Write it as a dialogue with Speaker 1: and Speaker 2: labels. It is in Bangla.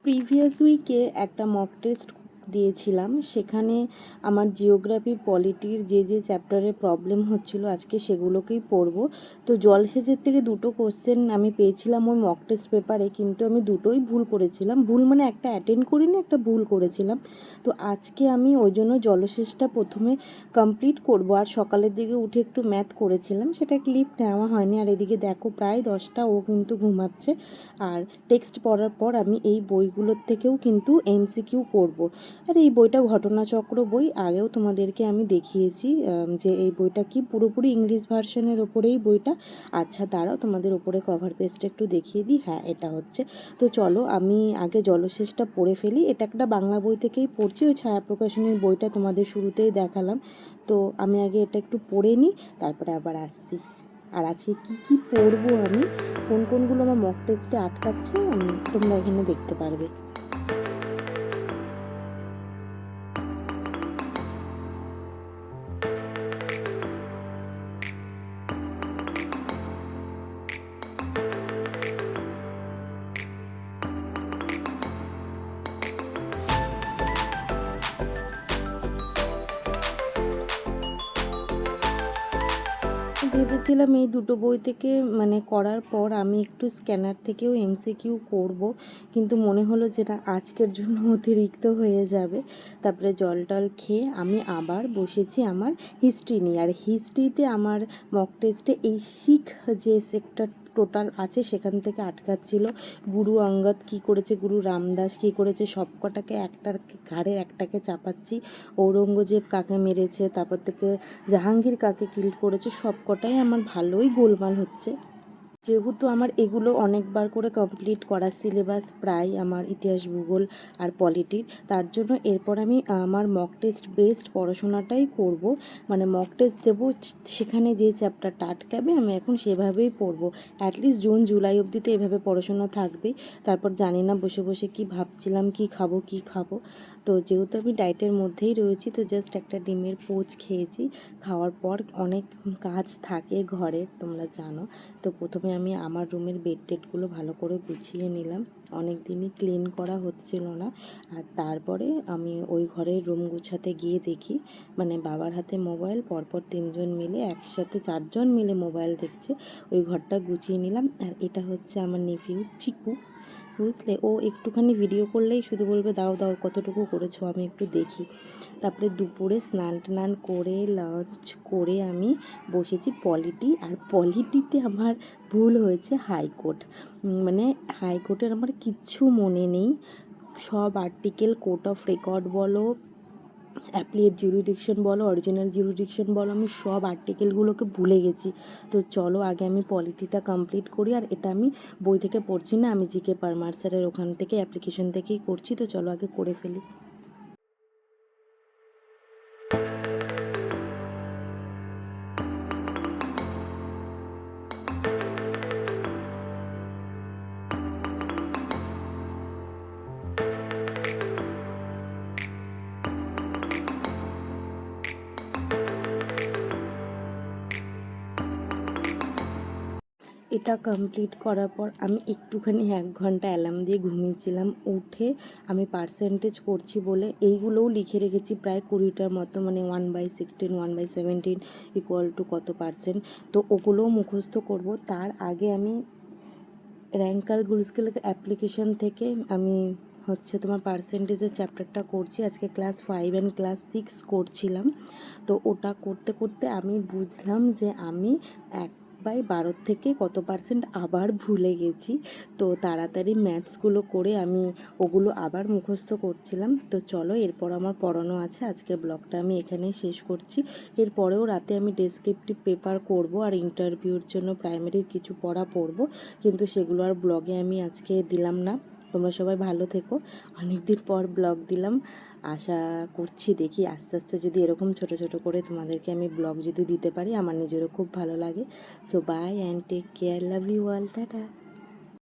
Speaker 1: প্রিভিয়াস উইকে একটা মক টেস্ট দিয়েছিলাম, সেখানে আমার জিওগ্রাফি পলিটির যে চ্যাপ্টারে প্রবলেম হচ্ছিল আজকে সেগুলোকেই পড়বো। তো জলসেচের থেকে দুটো কোশ্চেন আমি পেয়েছিলাম ওই মক টেস্ট পেপারে, কিন্তু আমি দুটোই ভুল করেছিলাম। ভুল মানে একটা অ্যাটেন্ড করিনি, একটা ভুল করেছিলাম। তো আজকে আমি ওই জন্য জলসেচটা প্রথমে কমপ্লিট করব। আর সকালের দিকে উঠে একটু ম্যাথ করেছিলাম, সেটা ক্লিপ নেওয়া হয়নি। আর এদিকে দেখো প্রায় 10টা, ও কিন্তু ঘুমাচ্ছে। আর টেক্সট পড়ার পর আমি এই বইগুলোর থেকেও কিন্তু এমসিকিউ করব। আর এই বইটা ঘটনাচক্র বই, আগেও তোমাদেরকে আমি দেখিয়েছি যে এই বইটা কি পুরোপুরি ইংলিশ ভার্সনের ওপরেই বইটা। আচ্ছা দাঁড়াও, তোমাদের ওপরে কভার পেজটা একটু দেখিয়ে দিই। হ্যাঁ, এটা হচ্ছে। তো চলো আমি আগে জলশেষটা পড়ে ফেলি। এটা একটা বাংলা বই থেকেই পড়ছি, ওই ছায়া প্রকাশনীর বইটা তোমাদের শুরুতেই দেখালাম। তো আমি আগে এটা একটু পড়ে নিই, তারপরে আবার আসছি। আর আজকে কী কী পড়বো, আমি কোন কোনগুলো আমার মক টেস্টে আটকাচ্ছে তোমরা এখানে দেখতে পারবে। ভেবেছিলাম এই দুটো বই থেকে মানে করার পর আমি একটু স্ক্যানার থেকেও এমসিকিউ করব, কিন্তু মনে হলো যেটা আজকের জন্য অতিরিক্ত হয়ে যাবে। তারপরে জল টল খেয়ে আমি আবার বসেছি আমার হিস্ট্রি নিয়ে। আর হিস্ট্রিতে আমার মক টেস্টে এই শিখ যে সেক্টর টোটাল আছে সেখান থেকে আটকাচ্ছিল। গুরু অঙ্গদ কী করেছে, গুরু রামদাস কী করেছে, সব কটাকে একটার ঘাড়ের একটাকে চাপাচ্ছি। ঔরঙ্গজেব কাকে মেরেছে, তারপর থেকে জাহাঙ্গীর কাকে কিল করেছে, সব কটাই আমার ভালোই গোলমাল হচ্ছে। যেহেতু আমার এগুলো অনেকবার করে কমপ্লিট করা সিলেবাস প্রায় আমার ইতিহাস, ভূগোল আর পলিটির, তার জন্য এরপর আমি আমার মক টেস্ট বেসড পড়াশোনাটাই করব। মানে মক টেস্ট দেবো, সেখানে যে চ্যাপ্টারটা আটকাবে আমি এখন সেভাবেই পড়বো। অ্যাটলিস্ট জুন জুলাই অবধিতে এভাবে পড়াশোনা থাকবেই। তারপর জানি না, বসে বসে কি ভাবছিলাম কি খাবো। তো যেহেতু আমি ডায়েটের মধ্যেই রয়েছি, তো জাস্ট একটা ডিমের পোচ খেয়েছি। খাওয়ার পর অনেক কাজ থাকে ঘরের, তোমরা জানো। তো প্রথমে আমি আমার রুমের বেড টেডগুলো ভালো করে গুছিয়ে নিলাম, অনেক দিনই ক্লিন করা হচ্ছিল না। আর তারপরে আমি ওই ঘরের রুম গুছাতে গিয়ে দেখি মানে বাবার হাতে মোবাইল, পরপর 3জন মিলে একসাথে 4জন মিলে মোবাইল দেখছে। ওই ঘরটা গুছিয়ে নিলাম। আর এটা হচ্ছে আমার নেফিউ চিকু, বুঝলে। ও একটুখানি ভিডিও করলেই শুধু বলবে দাও দাও কতটুকু করেছো আমি একটু দেখি। তারপরে দুপুরে স্নান টান করে লাঞ্চ করে আমি বসেছি পলিটি। আর পলিটিতে আমার ভুল হয়েছে হাইকোর্ট। মানে হাইকোর্টের আমার কিচ্ছু মনে নেই। সব আর্টিকেল, কোর্ট অফ রেকর্ড বলো, অ্যাপ্লিয়েট জিউরিডিকশন বলো, অরিজিনাল জিউরিডিকশন বলো, আমি সব আর্টিকেলগুলোকে ভুলে গেছি। তো চলো আগে আমি পলিটিটা কমপ্লিট করি। আর এটা আমি বই থেকে পড়ছি না, আমি জিকে পারমার স্যারের ওখান থেকে অ্যাপ্লিকেশন থেকেই করছি। তো চলো আগে করে ফেলি। এটা কমপ্লিট করার পর আমি একটুখানি 1 ঘন্টা অ্যালার্ম দিয়ে ঘুমিয়েছিলাম। উঠে আমি পার্সেন্টেজ করছি বলে এইগুলোও লিখে রেখেছি, প্রায় 20টার মতো, মানে 1/16, 1/17 ইকুয়াল টু কত পার্সেন্ট। তো ওগুলোও মুখস্থ করব। তার আগে আমি র্যাঙ্কার গুলস্কেল অ্যাপ্লিকেশন থেকে আমি হচ্ছে তোমার পার্সেন্টেজের চ্যাপ্টারটা করছি। আজকে ক্লাস 5 অ্যান্ড ক্লাস 6 করছিলাম। তো ওটা করতে করতে আমি বুঝলাম যে আমি 1/12 থেকে কত পার্সেন্ট আবার ভুলে গেছি। তো তাড়াতাড়ি ম্যাথসগুলো করে আমি ওগুলো আবার মুখস্থ করছিলাম। তো চলো, এরপর আমার পড়ানো আছে। আজকে ব্লগটা আমি এখানেই শেষ করছি। এরপরেও রাতে আমি ডেসক্রিপটিভ পেপার করব আর ইন্টারভিউর জন্য প্রাইমারির কিছু পড়বো, কিন্তু সেগুলো আর ব্লগে আমি আজকে দিলাম না। তোমরা সবাই ভালো থেকো। অনেক দিন পর ব্লগ দিলাম, আশা করছি দেখি আস্তে আস্তে যদি এরকম ছোট ছোট করে তোমাদেরকে আমি ব্লগ যদি দিতে পারি, আমার নিজেরও খুব ভালো লাগে। So bye and take care, love you all, tata.